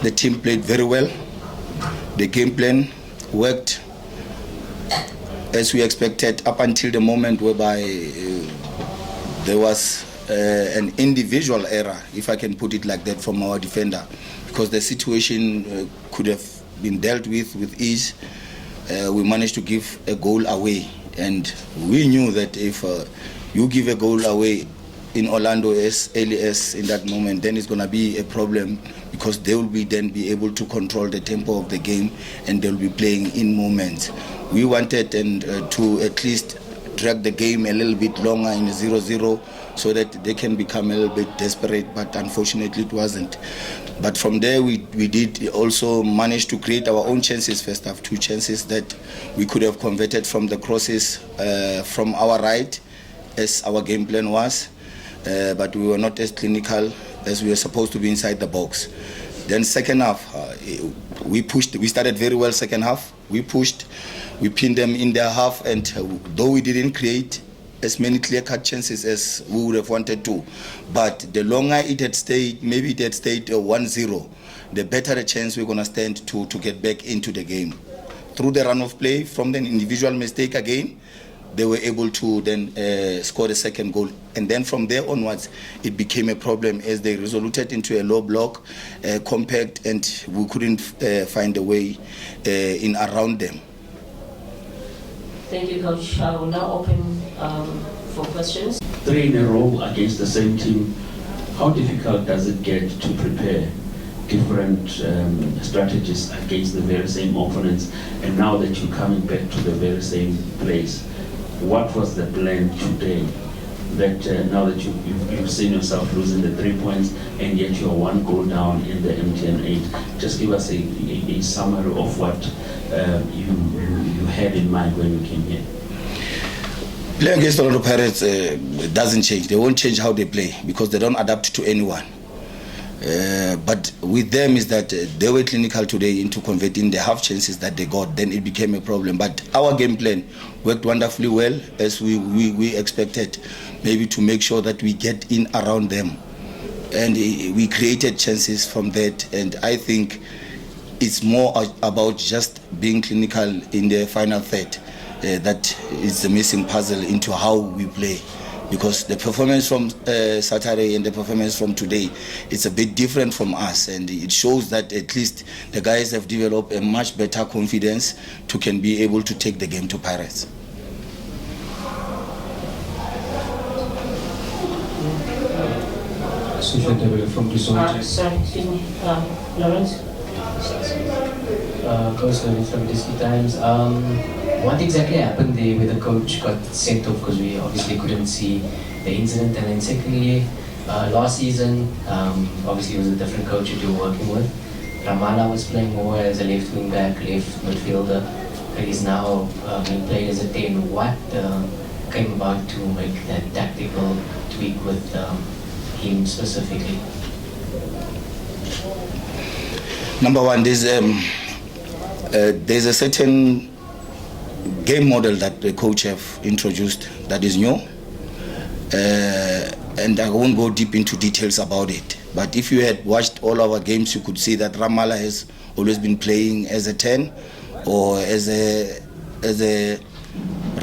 The team played very well. The game plan worked as we expected up until the moment whereby there was an individual error, if I can put it like that, from our defender, because the situation could have been dealt with ease. We managed to give a goal away, and we knew that if you give a goal away in Orlando as early as in that moment, then it's going to be a problem, because they will then be able to control the tempo of the game, and they'll be playing in moments. We wanted to at least drag the game a little bit longer in 0-0 so that they can become a little bit desperate, but unfortunately it wasn't. But from there we did also manage to create our own chances. First half, 2 chances that we could have converted from the crosses from our right, as our game plan was, but we were not as clinical as we were supposed to be inside the box. Then second half, we pushed. We started very well second half. We pushed, we pinned them in their half, and though we didn't create as many clear-cut chances as we would have wanted to, but the longer it had stayed, maybe it had stayed 1-0, the better the chance we're going to stand to get back into the game. Through the run of play, from the individual mistake again, they were able to then score the second goal. And then from there onwards, it became a problem as they resoluted into a low block, compact, and we couldn't find a way in around them. Thank you, Coach. I will now open for questions. 3 in a row against the same team. How difficult does it get to prepare different strategies against the very same opponents? And now that you're coming back to the very same place, what was the plan today? That now that you've seen yourself losing the 3 points, and yet you're 1 goal down in the MTN 8. Just give us a summary of what you had in mind when you came here. Playing against Orlando Pirates doesn't change. They won't change how they play, because they don't adapt to anyone. But with them is that they were clinical today into converting the half chances that they got. Then it became a problem. But our game plan worked wonderfully well, as we expected, maybe to make sure that we get in around them. And we created chances from that. And I think it's more about just being clinical in the final third. That is the missing puzzle into how we play. Because the performance from Saturday and the performance from today, it's a bit different from us, and it shows that at least the guys have developed a much better confidence to can be able to take the game to Pirates. Sorry, excuse me, Lawrence. Coach Lawrence from Disney Times. What exactly happened there where the coach got sent off? Because we obviously couldn't see the incident. And then secondly, last season, obviously it was a different coach that you were working with. Ramala was playing more as a left wing back, left midfielder. And he's now being played as a 10. What came about to make that tactical tweak with him specifically? Number one, there's a certain game model that the coach have introduced that is new, and I won't go deep into details about it, but if you had watched all our games, you could see that Ramala has always been playing as a 10 or as a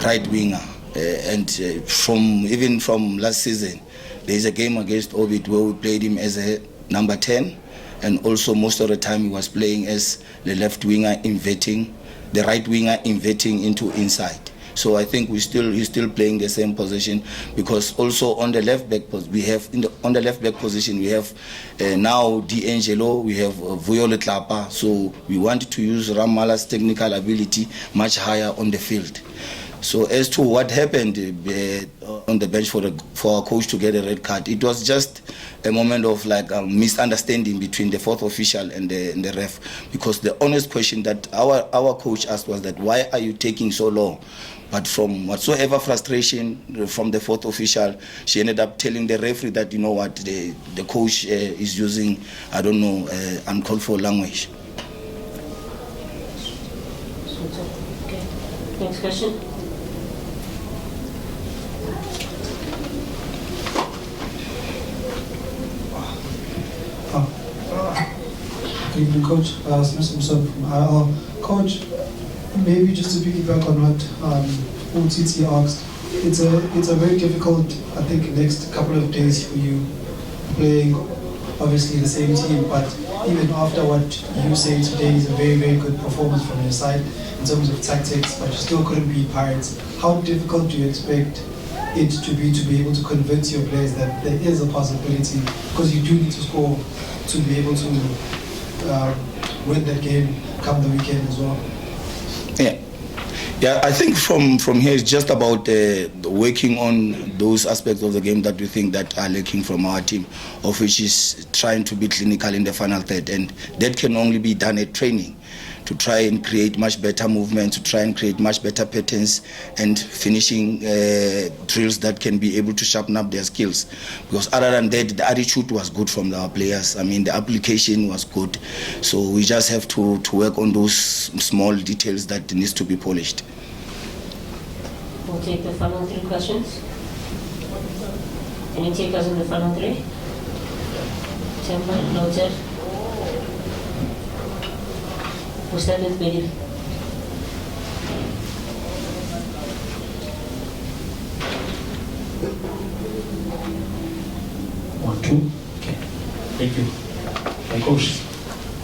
right winger, and even from last season there's a game against Orbit where we played him as a number 10, and also most of the time he was playing as the left winger inverting, the right winger inverting into inside. So I think he's still playing the same position, because also on the left back on the left back position we have now D'Angelo, we have Vuyole Tlapa. So we want to use Ramala's technical ability much higher on the field. So as to what happened on the bench for our coach to get a red card, it was just a moment of like a misunderstanding between the fourth official and the ref, because the honest question that our coach asked was that, why are you taking so long? But from whatsoever frustration from the fourth official, she ended up telling the referee that, you know what, the coach is using, I don't know, uncalled for language. Okay. Next question. Good evening, Coach. Mr. Musob from IL. Coach, maybe just to piggyback on what OTT asked, it's a very difficult, I think, next couple of days for you playing obviously the same team, but even after what you say today is a very, very good performance from your side in terms of tactics, but you still couldn't beat Pirates. How difficult do you expect it to be able to convince your players that there is a possibility, because you do need to score to be able to win that game come the weekend as well? Yeah, I think from here it's just about working on those aspects of the game that we think that are lacking from our team, of which is trying to be clinical in the final third, and that can only be done at training, to try and create much better movement, to try and create much better patterns and finishing drills that can be able to sharpen up their skills. Because other than that, the attitude was good from our players. I mean, the application was good. So we just have to work on those small details that needs to be polished. We'll take the final 3 questions. Any takers in the final 3? Temper, noted. We'll start with Betty. One, two. Okay. Thank you. My coach.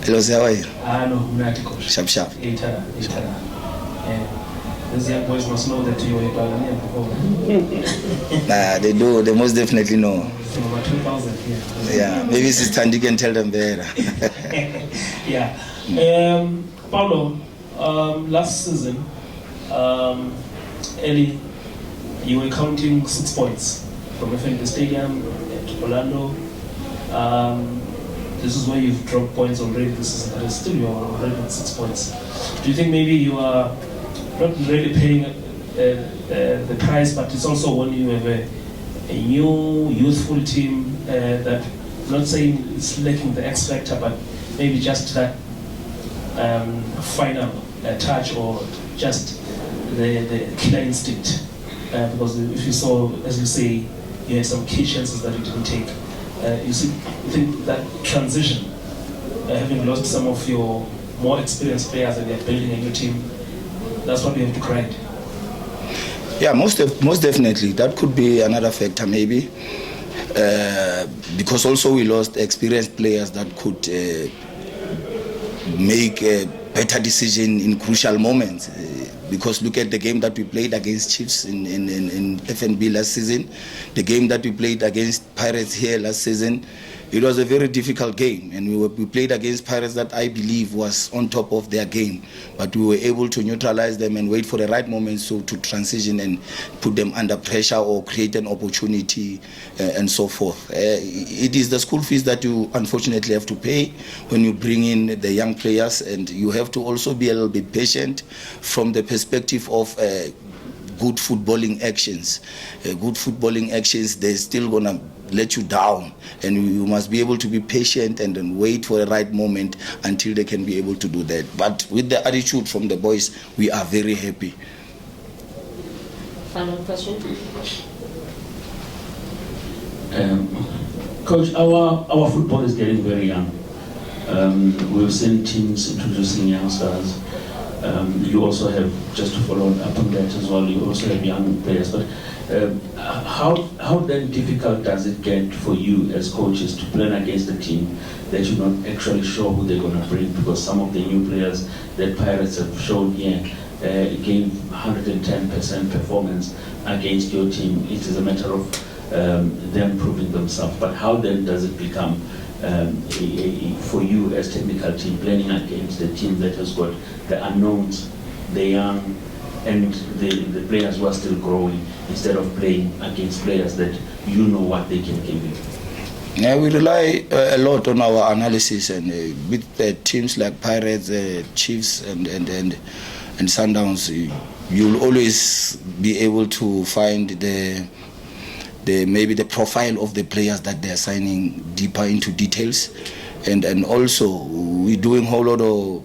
Hello, sir, how are you? No, I'm not a coach. Sharp. These young boys must know that you are a Ghanaian before. Nah, they do. They most definitely know. From about 2000, yeah. Yeah, maybe Sister Andy can tell them better. Yeah. Paulo, last season, early, you were counting 6 points from FNB Stadium to Orlando. This is where you've dropped points already this season, but still you are already at 6 points. Do you think maybe you are not really paying the price, but it's also when you have a new youthful team that, not saying it's lacking the X factor, but maybe just that final touch, or just the killer instinct, because if you saw, as you say, you had some key chances that you didn't take. You think that transition, having lost some of your more experienced players and you're building a new team, that's what we have to correct? Yeah, most definitely. That could be another factor, maybe. Because also we lost experienced players that could make a better decision in crucial moments. Because look at the game that we played against Chiefs in FNB last season, the game that we played against Pirates here last season. It was a very difficult game, and we played against Pirates that I believe was on top of their game, but we were able to neutralize them and wait for the right moment so to transition and put them under pressure or create an opportunity and so forth. It is the school fees that you unfortunately have to pay when you bring in the young players, and you have to also be a little bit patient from the perspective of good footballing actions. Good footballing actions, they're still gonna let you down, and you must be able to be patient and then wait for the right moment until they can be able to do that. But with the attitude from the boys, we are very happy. Final question. Coach, our football is getting very young. We've seen teams introducing youngsters. You also have, just to follow up on that as well, you also have young players. But how then difficult does it get for you as coaches to plan against a team that you're not actually sure who they're going to bring? Because some of the new players that Pirates have shown here gave 110% performance against your team. It is a matter of them proving themselves. But how then does it become for you as technical team planning against the team that has got the unknowns, the young, and the players who are still growing, instead of playing against players that you know what they can give you? Yeah, we rely a lot on our analysis, and with teams like Pirates, Chiefs, and Sundowns, you'll always be able to find maybe the profile of the players that they're signing deeper into details, and also we're doing a whole lot of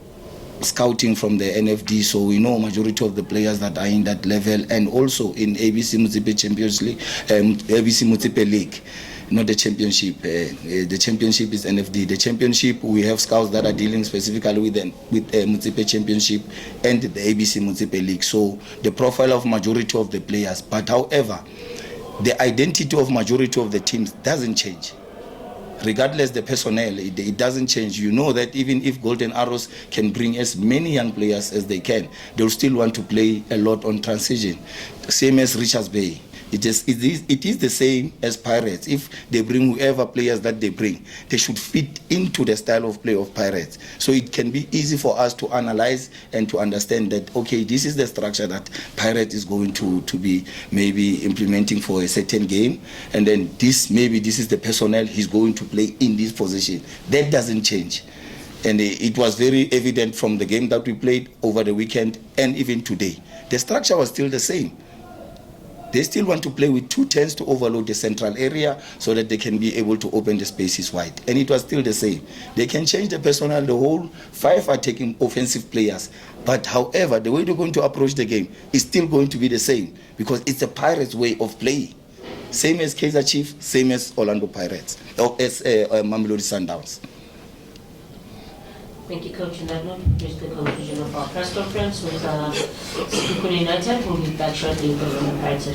scouting from the NFD, so we know majority of the players that are in that level, and also in ABC Motsepe Champions League, ABC Motsepe League. not the championship. The championship is NFD. The championship, we have scouts that are dealing specifically with Mutsipe Championship and the ABC Mutsipe League. So the profile of majority of the players. But however, the identity of majority of the teams doesn't change. Regardless the personnel, it doesn't change. You know that even if Golden Arrows can bring as many young players as they can, they'll still want to play a lot on transition. Same as Richards Bay. It is the same as Pirates. If they bring whoever players that they bring, they should fit into the style of play of Pirates. So it can be easy for us to analyze and to understand that, okay, this is the structure that Pirates is going to be maybe implementing for a certain game. And then this is the personnel he's going to play in this position. That doesn't change. And it was very evident from the game that we played over the weekend and even today. The structure was still the same. They still want to play with 2 10s to overload the central area so that they can be able to open the spaces wide. And it was still the same. They can change the personnel. The whole 5 are taking offensive players. But however, the way they're going to approach the game is still going to be the same because it's the Pirates' way of playing. Same as Kaizer Chiefs, same as Orlando Pirates, or as Mamelodi Sundowns. Thank you, Coach. And that note, reached the conclusion of our press conference with Sekhukhune United. We'll be back shortly with the Pirates.